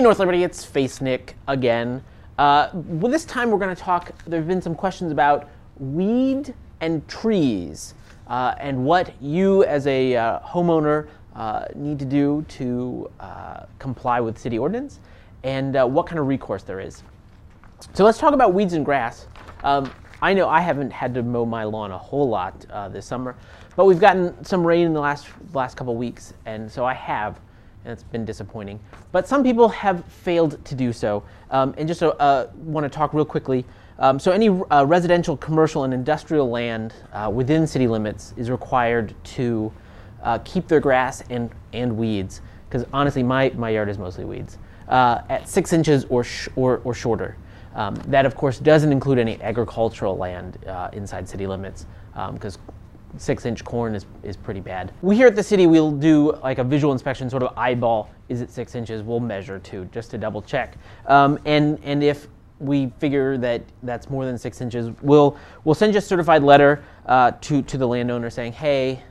Hey North Liberty, it's FaceNick again. Well, this time we're going to talk, there have been some questions about weed and trees and what you as a homeowner need to do to comply with city ordinance and what kind of recourse there is. So let's talk about weeds and grass. I know I haven't had to mow my lawn a whole lot this summer, but we've gotten some rain in the last couple weeks, and so I have. And it's been disappointing. But some people have failed to do so. And just want to talk real quickly. So any residential, commercial, and industrial land within city limits is required to keep their grass and weeds, because honestly, my yard is mostly weeds, at 6 inches or shorter. That, of course, doesn't include any agricultural land inside city limits, because 6-inch corn is pretty bad. We here at the city, we'll do like a visual inspection, sort of eyeball, is it 6 inches? We'll measure too, just to double check. And if we figure that that's more than 6 inches, we'll send you a certified letter to the landowner saying, hey,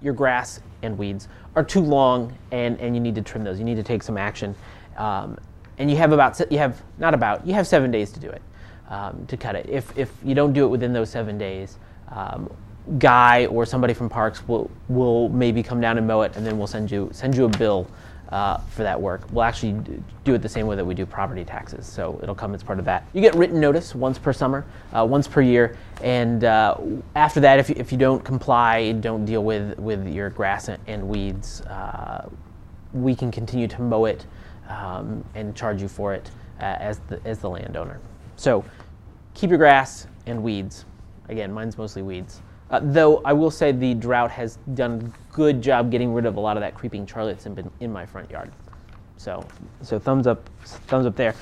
your grass and weeds are too long and you need to trim those. You need to take some action. And you have 7 days to do it, to cut it. If you don't do it within those 7 days, Guy or somebody from Parks will maybe come down and mow it, and then we'll send you a bill for that work. We'll actually do it the same way that we do property taxes, so it'll come as part of that. You get written notice once per summer, once per year, and after that, if you don't comply, don't deal with your grass and weeds, we can continue to mow it and charge you for it as the landowner. So keep your grass and weeds. Again, mine's mostly weeds. Though I will say the drought has done a good job getting rid of a lot of that creeping Charlie that's been in my front yard. So thumbs up there.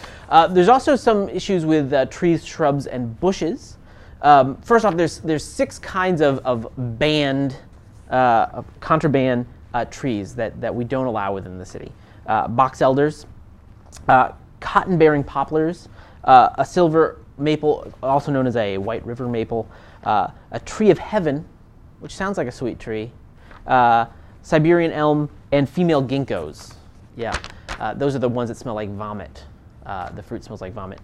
There's also some issues with trees, shrubs, and bushes. First off, there's 6 kinds of banned, contraband trees that we don't allow within the city. Box elders, cotton-bearing poplars, a silver maple, also known as a white river maple, a tree of heaven, which sounds like a sweet tree, Siberian elm, and female ginkgos. Yeah, those are the ones that smell like vomit. The fruit smells like vomit.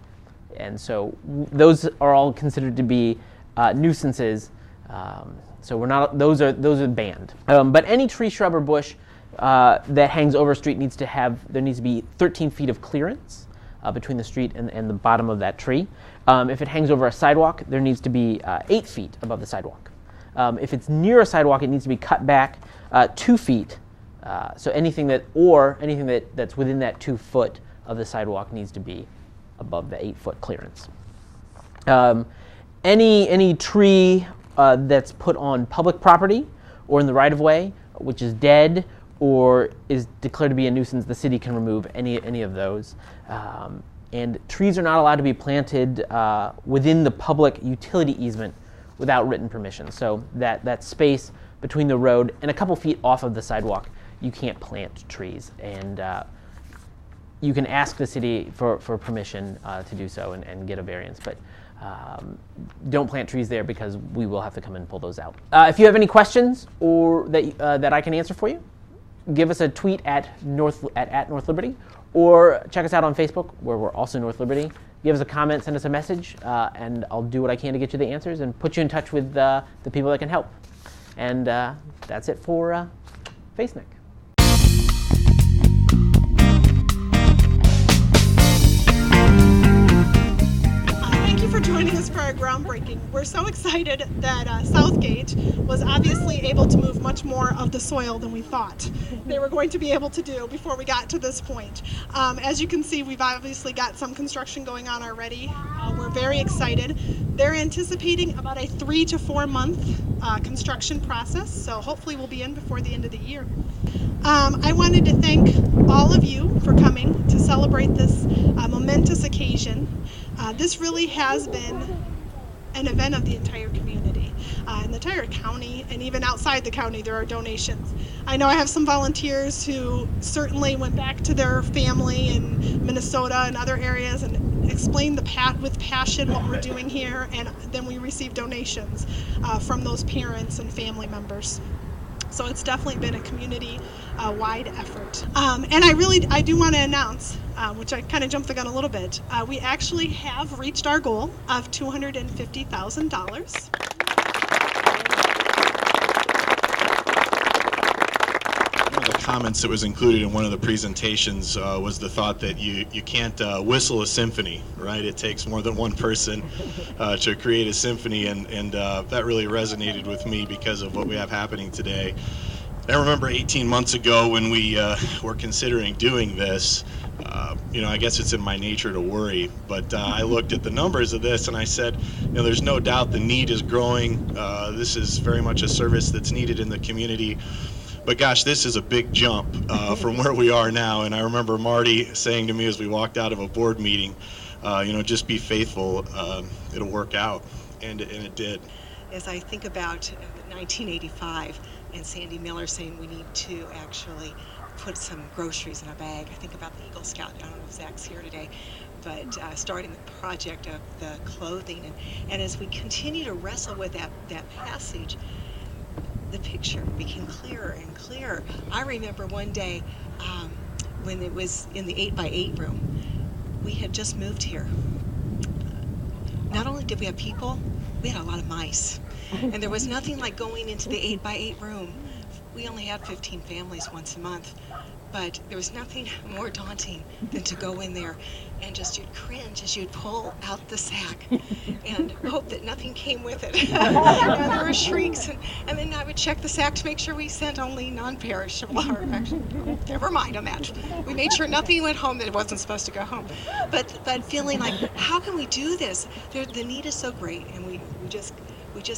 And so those are all considered to be nuisances. So those are banned. But any tree, shrub, or bush that hangs over a street there needs to be 13 feet of clearance between the street and the bottom of that tree. If it hangs over a sidewalk, there needs to be 8 feet above the sidewalk. If it's near a sidewalk, it needs to be cut back 2 feet. So anything that's within that 2 foot of the sidewalk needs to be above the 8-foot clearance. Any tree that's put on public property or in the right-of-way, which is dead or is declared to be a nuisance, the city can remove any of those. And trees are not allowed to be planted within the public utility easement without written permission. So that space between the road and a couple feet off of the sidewalk, you can't plant trees. And you can ask the city for permission to do so and get a variance. But don't plant trees there because we will have to come and pull those out. If you have any questions or that I can answer for you, give us a tweet at North Liberty, or check us out on Facebook, where we're also North Liberty. Give us a comment, send us a message, and I'll do what I can to get you the answers and put you in touch with the people that can help. And that's it for FaceNick. For joining us for our groundbreaking. We're so excited that Southgate was obviously able to move much more of the soil than we thought they were going to be able to do before we got to this point. As you can see, we've obviously got some construction going on already. We're very excited. They're anticipating about a 3 to 4 month construction process, so hopefully we'll be in before the end of the year. I wanted to thank all of you for coming to celebrate this momentous occasion. This really has been an event of the entire community, in the entire county, and even outside the county there are donations. I know I have some volunteers who certainly went back to their family in Minnesota and other areas and explained with passion what we're doing here, and then we received donations from those parents and family members. So it's definitely been a community-wide effort. And I do want to announce, which I kind of jumped the gun a little bit, we actually have reached our goal of $250,000. Comments that was included in one of the presentations was the thought that you can't whistle a symphony, right? It takes more than one person to create a symphony, and that really resonated with me because of what we have happening today. I remember 18 months ago when we were considering doing this, I guess it's in my nature to worry, but I looked at the numbers of this and I said, there's no doubt the need is growing. This is very much a service that's needed in the community. But gosh, this is a big jump from where we are now. And I remember Marty saying to me as we walked out of a board meeting, just be faithful, it'll work out. And it did. As I think about 1985 and Sandy Miller saying we need to actually put some groceries in a bag, I think about the Eagle Scout. I don't know if Zach's here today, but starting the project of the clothing. And as we continue to wrestle with that passage, the picture became clearer and clearer. I remember one day when it was in the 8x8 room. We had just moved here. Not only did we have people, we had a lot of mice. And there was nothing like going into the 8x8 room. We only had 15 families once a month, but there was nothing more daunting than to go in there and just you'd cringe as you'd pull out the sack and hope that nothing came with it. And there were shrieks, and then I would check the sack to make sure we sent only non-perishable, or actually, never mind on that. We made sure nothing went home that wasn't supposed to go home. But feeling like, how can we do this? The need is so great, and we just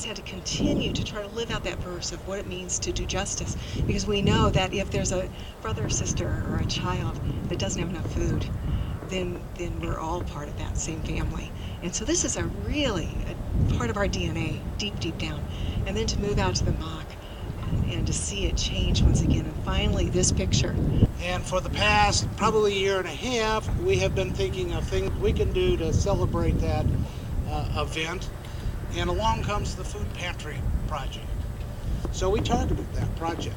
had to continue to try to live out that verse of what it means to do justice, because we know that if there's a brother or sister or a child that doesn't have enough food, then we're all part of that same family. And so this is a part of our DNA, deep down. And then to move out to the mock and to see it change once again, and finally this picture. And for the past probably year and a half, we have been thinking of things we can do to celebrate that event. And along comes the food pantry project. So we targeted that project.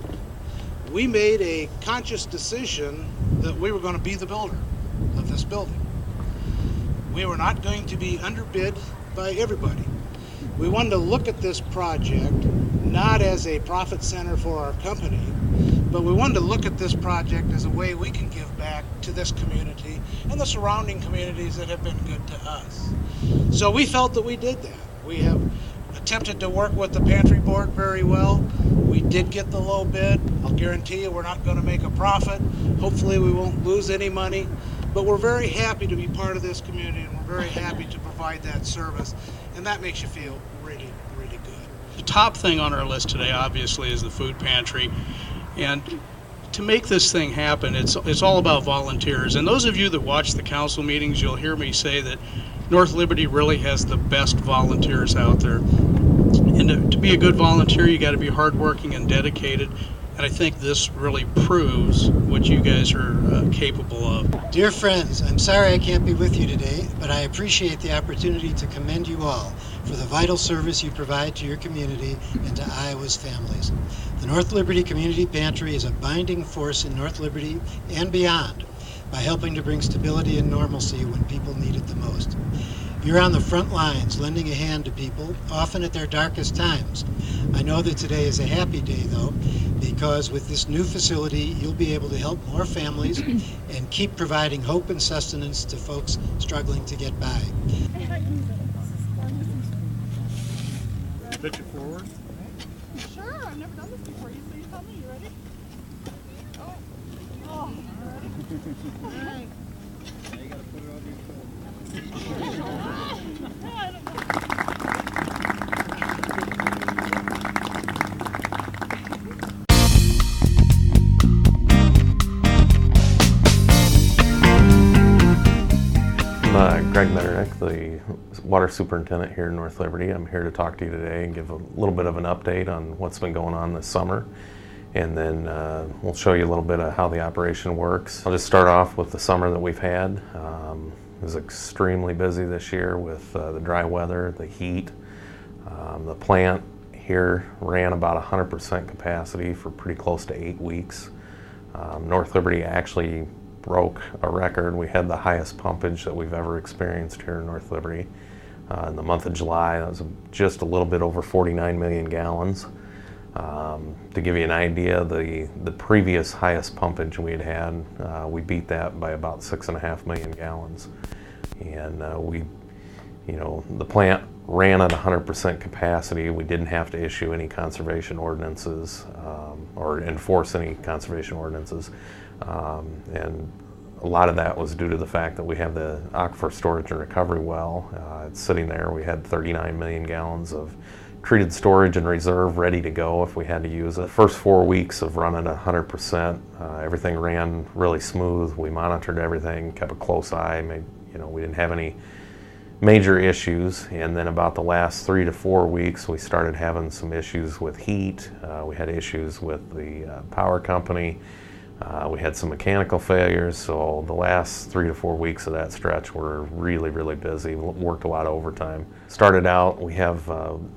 We made a conscious decision that we were going to be the builder of this building. We were not going to be underbid by everybody. We wanted to look at this project not as a profit center for our company, but we wanted to look at this project as a way we can give back to this community and the surrounding communities that have been good to us. So we felt that we did that. We have attempted to work with the pantry board very well. We did get the low bid. I'll guarantee you we're not going to make a profit. Hopefully we won't lose any money. But we're very happy to be part of this community, and we're very happy to provide that service. And that makes you feel really, really good. The top thing on our list today, obviously, is the food pantry. And to make this thing happen, it's all about volunteers. And those of you that watch the council meetings, you'll hear me say that North Liberty really has the best volunteers out there. And to be a good volunteer, you got to be hardworking and dedicated. And I think this really proves what you guys are capable of. Dear friends, I'm sorry I can't be with you today, but I appreciate the opportunity to commend you all for the vital service you provide to your community and to Iowa's families. The North Liberty Community Pantry is a binding force in North Liberty and beyond by helping to bring stability and normalcy when people need it the most. You're on the front lines, lending a hand to people, often at their darkest times. I know that today is a happy day, though, because with this new facility, you'll be able to help more families and keep providing hope and sustenance to folks struggling to get by. Pitch it forward. Sure, I've never done this before. You tell me. You ready? Oh. All right. Now you gotta put it on your shoulder. I'm Greg Metternich, the water superintendent here in North Liberty. I'm here to talk to you today and give a little bit of an update on what's been going on this summer. And then we'll show you a little bit of how the operation works. I'll just start off with the summer that we've had. It was extremely busy this year with the dry weather, the heat. The plant here ran about 100% capacity for pretty close to 8 weeks. North Liberty actually broke a record. We had the highest pumpage that we've ever experienced here in North Liberty. In the month of July, that was just a little bit over 49 million gallons. To give you an idea, the previous highest pumpage we had, we beat that by about 6.5 million gallons. And the plant ran at 100% capacity. We didn't have to issue any conservation ordinances or enforce any conservation ordinances. And a lot of that was due to the fact that we have the aquifer storage and recovery well. It's sitting there. We had 39 million gallons of treated storage and reserve ready to go if we had to use it. The first 4 weeks of running at 100%, everything ran really smooth. We monitored everything, kept a close eye. We didn't have any major issues. And then about the last 3 to 4 weeks, we started having some issues with heat. We had issues with the power company. We had some mechanical failures, so the last 3 to 4 weeks of that stretch were really, really busy. Worked a lot of overtime. Started out, we have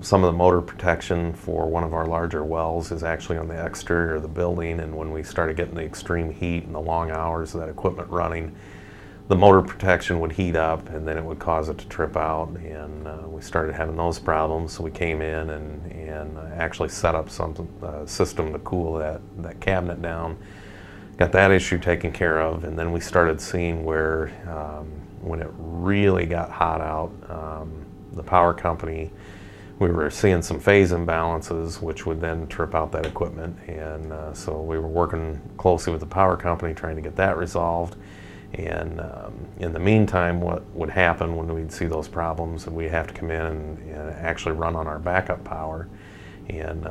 some of the motor protection for one of our larger wells is actually on the exterior of the building, and when we started getting the extreme heat and the long hours of that equipment running, the motor protection would heat up and then it would cause it to trip out, and we started having those problems. So we came in and actually set up some system to cool that cabinet down. Got that issue taken care of, and then we started seeing where when it really got hot out, the power company, we were seeing some phase imbalances which would then trip out that equipment, and so we were working closely with the power company trying to get that resolved. And in the meantime, what would happen when we'd see those problems, and we'd have to come in and actually run on our backup power, and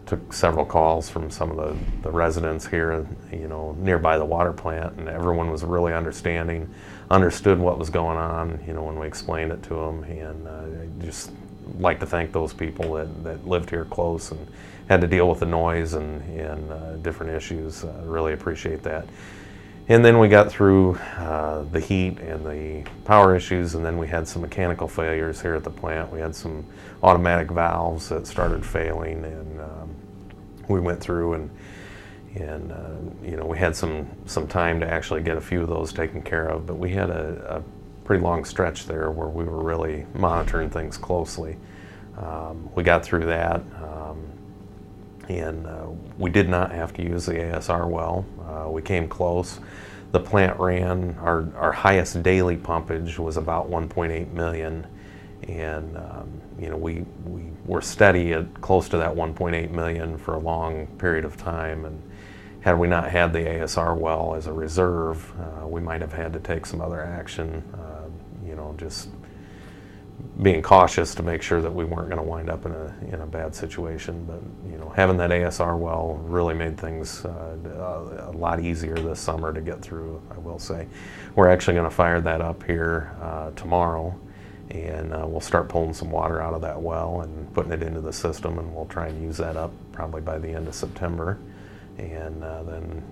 took several calls from some of the residents here, nearby the water plant, and everyone was really understood what was going on, when we explained it to them. And I just like to thank those people that lived here close and had to deal with the noise and different issues. Really appreciate that. And then we got through the heat and the power issues, and then we had some mechanical failures here at the plant. We had some automatic valves that started failing, and we went through and we had some time to actually get a few of those taken care of. But we had a pretty long stretch there where we were really monitoring things closely. We got through that, and we did not have to use the ASR well. We came close. The plant ran, our highest daily pumpage was about 1.8 million, and we were steady at close to that 1.8 million for a long period of time. And had we not had the ASR well as a reserve, we might have had to take some other action, just being cautious to make sure that we weren't going to wind up in a bad situation. But having that ASR well really made things a lot easier this summer to get through, I will say. We're actually going to fire that up here tomorrow, and we'll start pulling some water out of that well and putting it into the system, and we'll try and use that up probably by the end of September. And then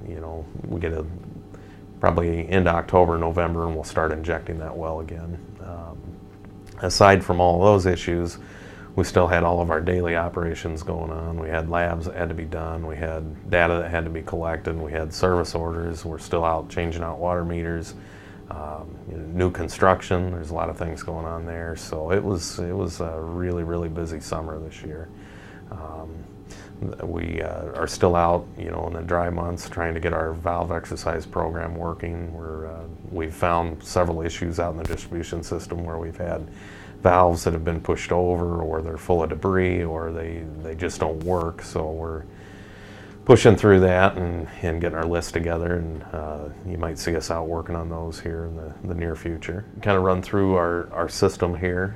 we get probably into October, November, and we'll start injecting that well again. Aside from all of those issues, we still had all of our daily operations going on. We had labs that had to be done. We had data that had to be collected. We had service orders. We're still out changing out water meters. New construction. There's a lot of things going on there. So it was a really, really busy summer this year. We are still out, in the dry months trying to get our valve exercise program working. We've found several issues out in the distribution system where we've had valves that have been pushed over, or they're full of debris, or they just don't work. So we're pushing through that and getting our list together, and you might see us out working on those here in the near future. Kind of run through our system here.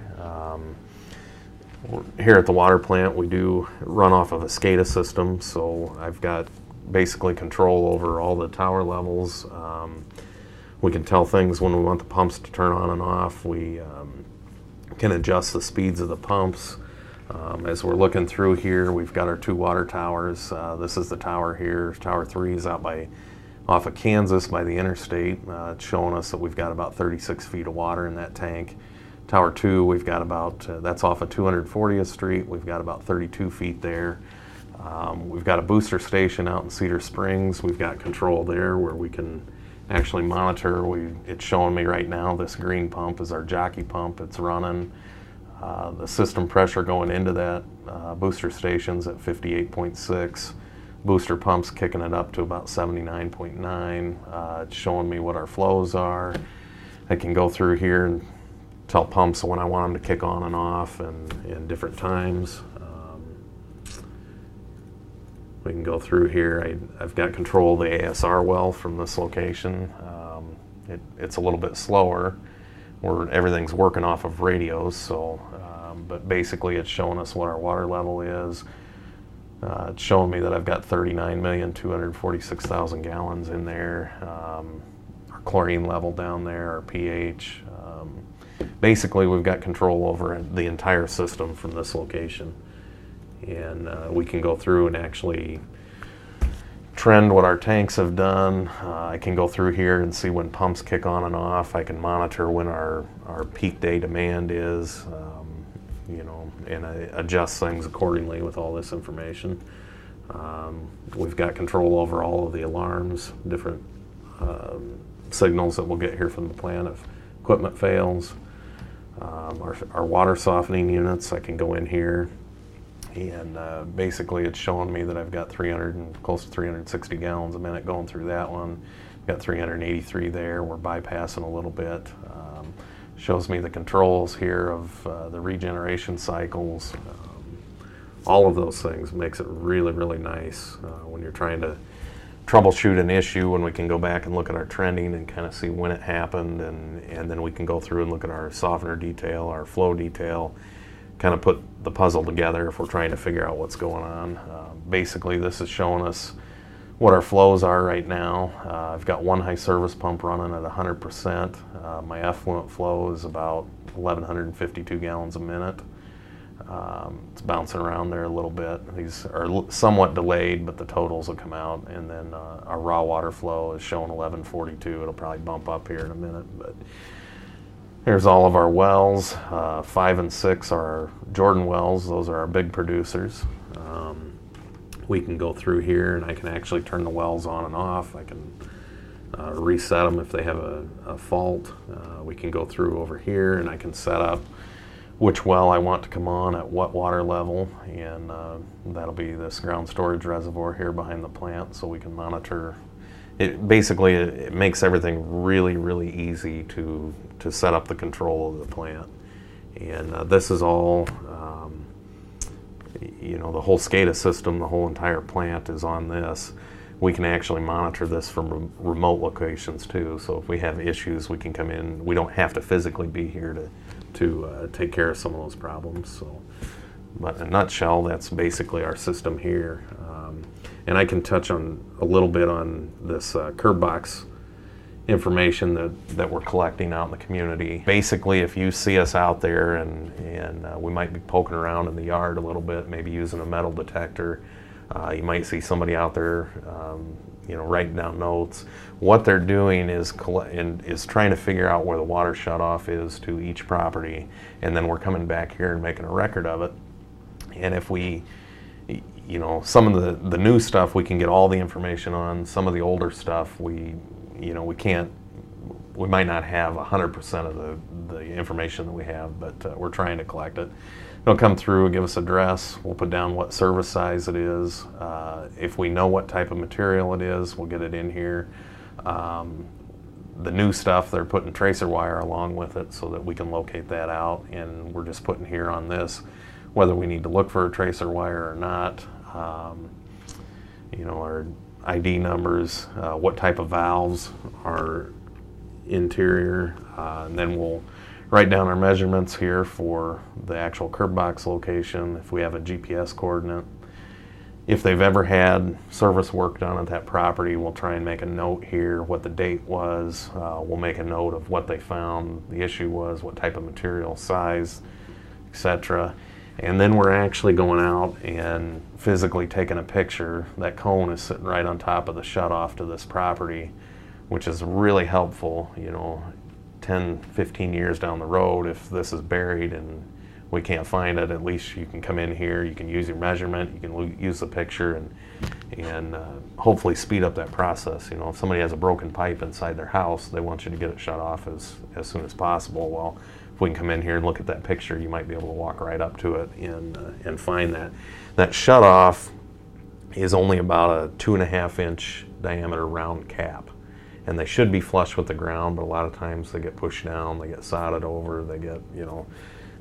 Here at the water plant, we do run off of a SCADA system, so I've got basically control over all the tower levels. We can tell things when we want the pumps to turn on and off. We can adjust the speeds of the pumps. As we're looking through here, we've got our 2 water towers. This is the tower here. Tower 3 is out off of Kansas by the interstate. It's showing us that we've got about 36 feet of water in that tank. Tower 2, we've got about, that's off of 240th Street, we've got about 32 feet there. We've got a booster station out in Cedar Springs. We've got control there where we can actually monitor. It's showing me right now this green pump is our jockey pump. It's running. The system pressure going into that booster station's at 58.6. Booster pump's kicking it up to about 79.9. It's showing me what our flows are. I can go through here and tell pumps when I want them to kick on and off and different times. We can go through here. I've got control of the ASR well from this location. It's a little bit slower, where everything's working off of radios, so, but basically it's showing us what our water level is. It's showing me that I've got 39,246,000 gallons in there. Our chlorine level down there, our pH. Basically, we've got control over the entire system from this location. And we can go through and actually trend what our tanks have done. I can go through here and see when pumps kick on and off. I can monitor when our peak day demand is, you know, and I adjust things accordingly with all this information. We've got control over all of the alarms, different signals that we'll get here from the plant if equipment fails. Our water softening units, I can go in here. And basically it's showing me that I've got close to 360 gallons a minute going through that one. Got 383 there. We're bypassing a little bit. Shows me the controls here of the regeneration cycles. All of those things makes it really, really nice when you're trying to troubleshoot an issue, when we can go back and look at our trending and kind of see when it happened, and then we can go through and look at our softener detail, our flow detail, kind of put the puzzle together if we're trying to figure out what's going on. Basically, this is showing us what our flows are right now. I've got one high service pump running at 100%. My effluent flow is about 1,152 gallons a minute. It's bouncing around there a little bit. These are somewhat delayed, but the totals will come out. And then our raw water flow is showing 1142. It'll probably bump up here in a minute, but here's all of our wells. 5 and 6 are our Jordan wells. Those are our big producers. We can go through here and I can actually turn the wells on and off. I can reset them if they have a fault. We can go through over here and I can set up which well I want to come on at what water level, and that'll be this ground storage reservoir here behind the plant, so we can monitor. It makes everything really, really easy to set up the control of the plant. And this is all, you know, the whole SCADA system, the whole entire plant is on this. We can actually monitor this from remote locations too. So if we have issues, we can come in. We don't have to physically be here to take care of some of those problems. So, but in a nutshell, that's basically our system here. And I can touch on a little bit on this curb box information that we're collecting out in the community. Basically, if you see us out there and we might be poking around in the yard a little bit, maybe using a metal detector, you might see somebody out there, you know, writing down notes. What they're doing is trying to figure out where the water shutoff is to each property, and then we're coming back here and making a record of it. And if we, you know, some of the new stuff we can get all the information on. Some of the older stuff we might not have 100% of the information that we have, but we're trying to collect it. It'll come through and give us address. We'll put down what service size it is. If we know what type of material it is, we'll get it in here. The new stuff, they're putting tracer wire along with it so that we can locate that out, and we're just putting here on this whether we need to look for a tracer wire or not. You know, our ID numbers, what type of valves are interior, and then we'll write down our measurements here for the actual curb box location if we have a GPS coordinate. If they've ever had service work done at that property, we'll try and make a note here what the date was. We'll make a note of what they found the issue was, what type of material, size, etc. And then we're actually going out and physically taking a picture. That cone is sitting right on top of the shutoff to this property, which is really helpful. You know, 10, 15 years down the road, if this is buried and we can't find it, at least you can come in here, you can use your measurement, you can use the picture, and hopefully speed up that process. You know, if somebody has a broken pipe inside their house, they want you to get it shut off as soon as possible. Well, if we can come in here and look at that picture, you might be able to walk right up to it and find that. That shut off is only about a 2.5-inch diameter round cap. And they should be flush with the ground, but a lot of times they get pushed down, they get sodded over, they get, you know,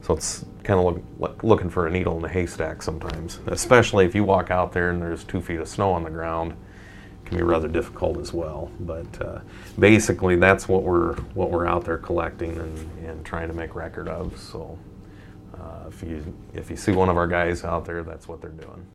so it's kind of looking for a needle in a haystack sometimes, especially if you walk out there and there's 2 feet of snow on the ground. It can be rather difficult as well. But basically that's what we're out there collecting and trying to make record of. So if you see one of our guys out there, that's what they're doing.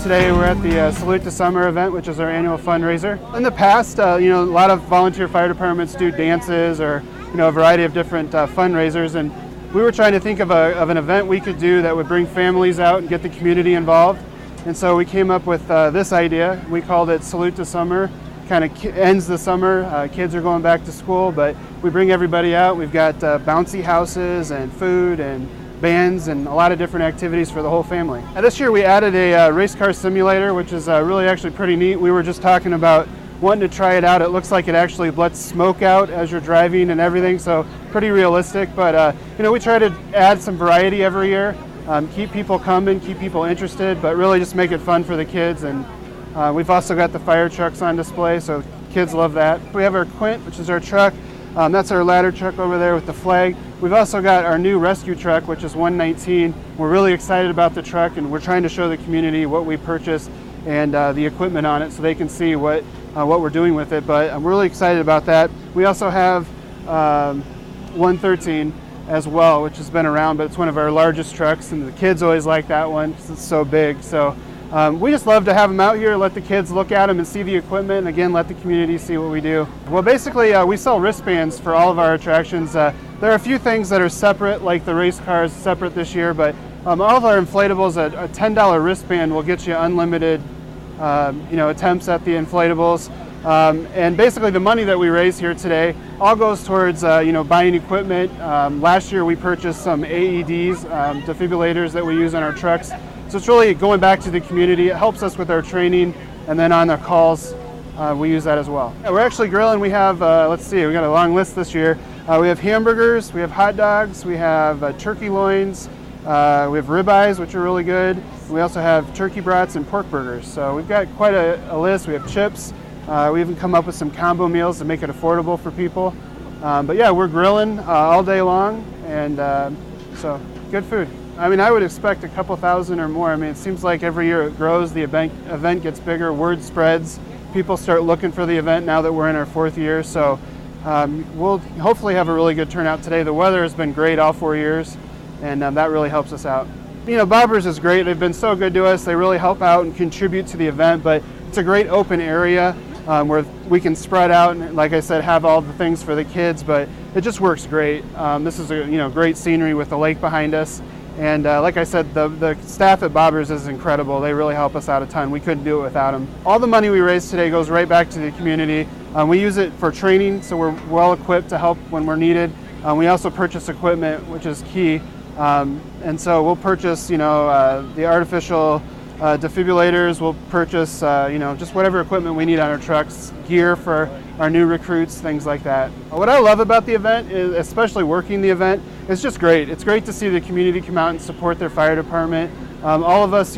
Today we're at the Salute to Summer event, which is our annual fundraiser. In the past, a lot of volunteer fire departments do dances or a variety of different fundraisers, and we were trying to think of an event we could do that would bring families out and get the community involved. And so we came up with this idea. We called it Salute to Summer. Kind of ends the summer. Kids are going back to school, but we bring everybody out. We've got bouncy houses and food and bands and a lot of different activities for the whole family. This year we added a race car simulator, which is really actually pretty neat. We were just talking about wanting to try it out. It looks like it actually lets smoke out as you're driving and everything, so pretty realistic. But we try to add some variety every year, keep people coming, keep people interested, but really just make it fun for the kids. And we've also got the fire trucks on display, so kids love that. We have our Quint, which is our truck. That's our ladder truck over there with the flag. We've also got our new rescue truck, which is 119. We're really excited about the truck, and we're trying to show the community what we purchased and the equipment on it so they can see what we're doing with it. But I'm really excited about that. We also have 113 as well, which has been around, but it's one of our largest trucks, and the kids always like that one because it's so big. So we just love to have them out here, let the kids look at them and see the equipment, and again, let the community see what we do. Well, basically, we sell wristbands for all of our attractions. There are a few things that are separate, like the race cars separate this year, but all of our inflatables, a $10 wristband will get you unlimited attempts at the inflatables. And basically the money that we raise here today all goes towards buying equipment. Last year we purchased some AEDs, defibrillators that we use on our trucks. So it's really going back to the community. It helps us with our training, and then on the calls we use that as well. We're actually grilling. We have, we got a long list this year. We have hamburgers, we have hot dogs, we have turkey loins, we have ribeyes, which are really good. We also have turkey brats and pork burgers. So we've got quite a list. We have chips. We even come up with some combo meals to make it affordable for people. But yeah, we're grilling all day long, and so good food. I mean, I would expect a couple thousand or more. I mean, it seems like every year it grows, the event gets bigger, word spreads. People start looking for the event now that we're in our 4th year. So we'll hopefully have a really good turnout today. The weather has been great all 4 years, and that really helps us out. Bobbers is great. They've been so good to us. They really help out and contribute to the event, but it's a great open area where we can spread out and, like I said, have all the things for the kids, but it just works great. This is a great scenery with the lake behind us. And like I said, the staff at Bobbers is incredible. They really help us out a ton. We couldn't do it without them. All the money we raise today goes right back to the community. We use it for training, so we're well equipped to help when we're needed. We also purchase equipment, which is key. And so we'll purchase, the artificial defibrillators. We'll purchase, just whatever equipment we need on our trucks, gear for our new recruits, things like that. What I love about the event is, especially working the event, it's just great. It's great to see the community come out and support their fire department. All of us,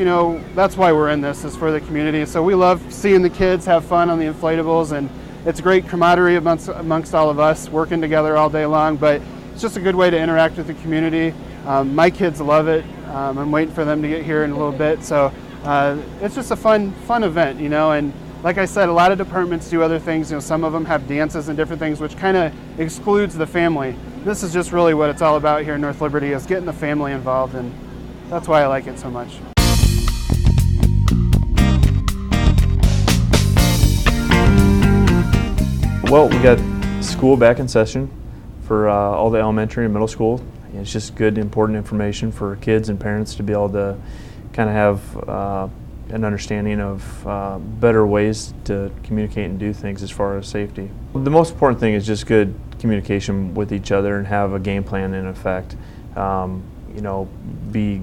that's why we're in this, is for the community. So we love seeing the kids have fun on the inflatables, and it's great camaraderie amongst all of us, working together all day long, but it's just a good way to interact with the community. My kids love it. I'm waiting for them to get here in a little bit. So it's just a fun event, and like I said, a lot of departments do other things. Some of them have dances and different things, which kind of excludes the family. This is just really what it's all about here in North Liberty, is getting the family involved, and that's why I like it so much. Well, we got school back in session for all the elementary and middle school. It's just good, important information for kids and parents to be able to kind of have an understanding of better ways to communicate and do things as far as safety. The most important thing is just good communication with each other and have a game plan in effect. Be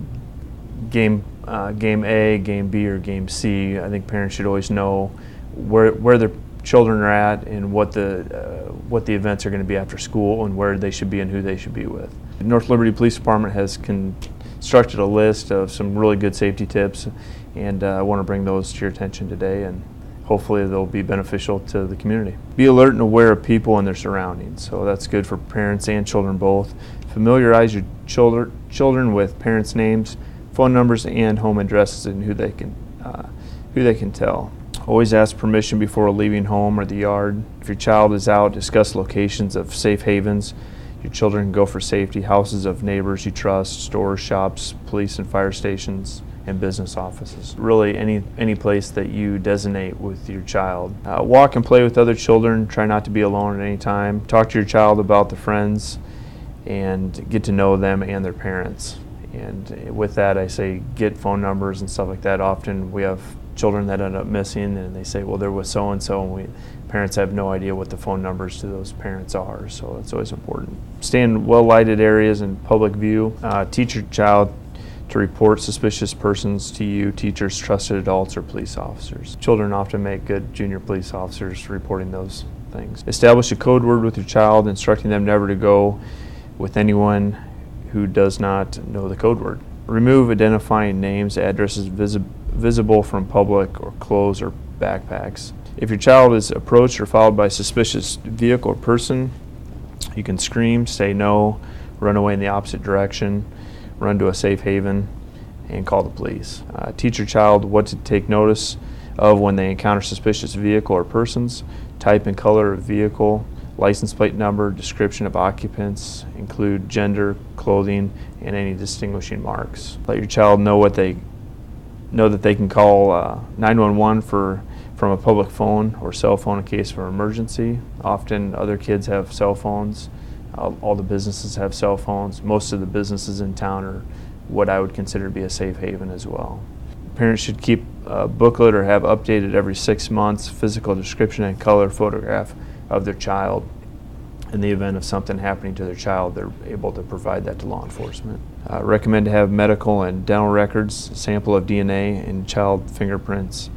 game A, game B, or game C. I think parents should always know where their children are at and what the events are going to be after school and where they should be and who they should be with. The North Liberty Police Department has constructed a list of some really good safety tips, and I want to bring those to your attention today, and hopefully they'll be beneficial to the community. Be alert and aware of people and their surroundings, so that's good for parents and children both. Familiarize your children with parents' names, phone numbers, and home addresses, and who they can tell. Always ask permission before leaving home or the yard. If your child is out, discuss locations of safe havens. Your children can go for safety, houses of neighbors you trust, stores, shops, police and fire stations, and business offices. Really any place that you designate with your child. Walk and play with other children. Try not to be alone at any time. Talk to your child about the friends and get to know them and their parents. And with that, I say get phone numbers and stuff like that. Often we have children that end up missing, and they say, well, they're with so-and-so, and parents have no idea what the phone numbers to those parents are, so it's always important. Stay in well-lighted areas and public view. Teach your child to report suspicious persons to you, teachers, trusted adults, or police officers. Children often make good junior police officers reporting those things. Establish a code word with your child, instructing them never to go with anyone who does not know the code word. Remove identifying names, addresses visible from public or clothes or backpacks. If your child is approached or followed by a suspicious vehicle or person, you can scream, say no, run away in the opposite direction, run to a safe haven, and call the police. Teach your child what to take notice of when they encounter suspicious vehicle or persons, type and color of vehicle, license plate number, description of occupants, include gender, clothing, and any distinguishing marks. Let your child know that they can call 911 from a public phone or cell phone in case of an emergency. Often other kids have cell phones. All the businesses have cell phones. Most of the businesses in town are what I would consider to be a safe haven as well. Parents should keep a booklet or have updated every 6 months physical description and color photograph of their child. In the event of something happening to their child, they're able to provide that to law enforcement. Recommend to have medical and dental records, a sample of DNA, and child fingerprints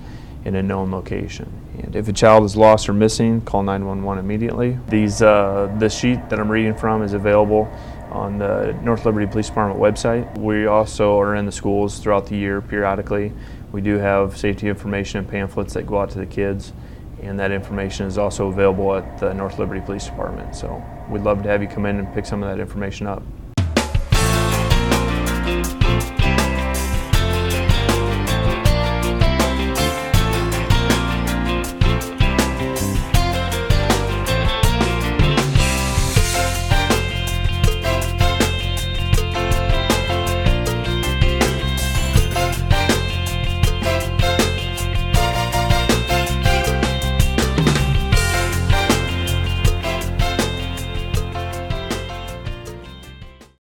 in a known location. And if a child is lost or missing, call 911 immediately. This sheet that I'm reading from is available on the North Liberty Police Department website. We also are in the schools throughout the year periodically. We do have safety information and pamphlets that go out to the kids, and that information is also available at the North Liberty Police Department. So we'd love to have you come in and pick some of that information up.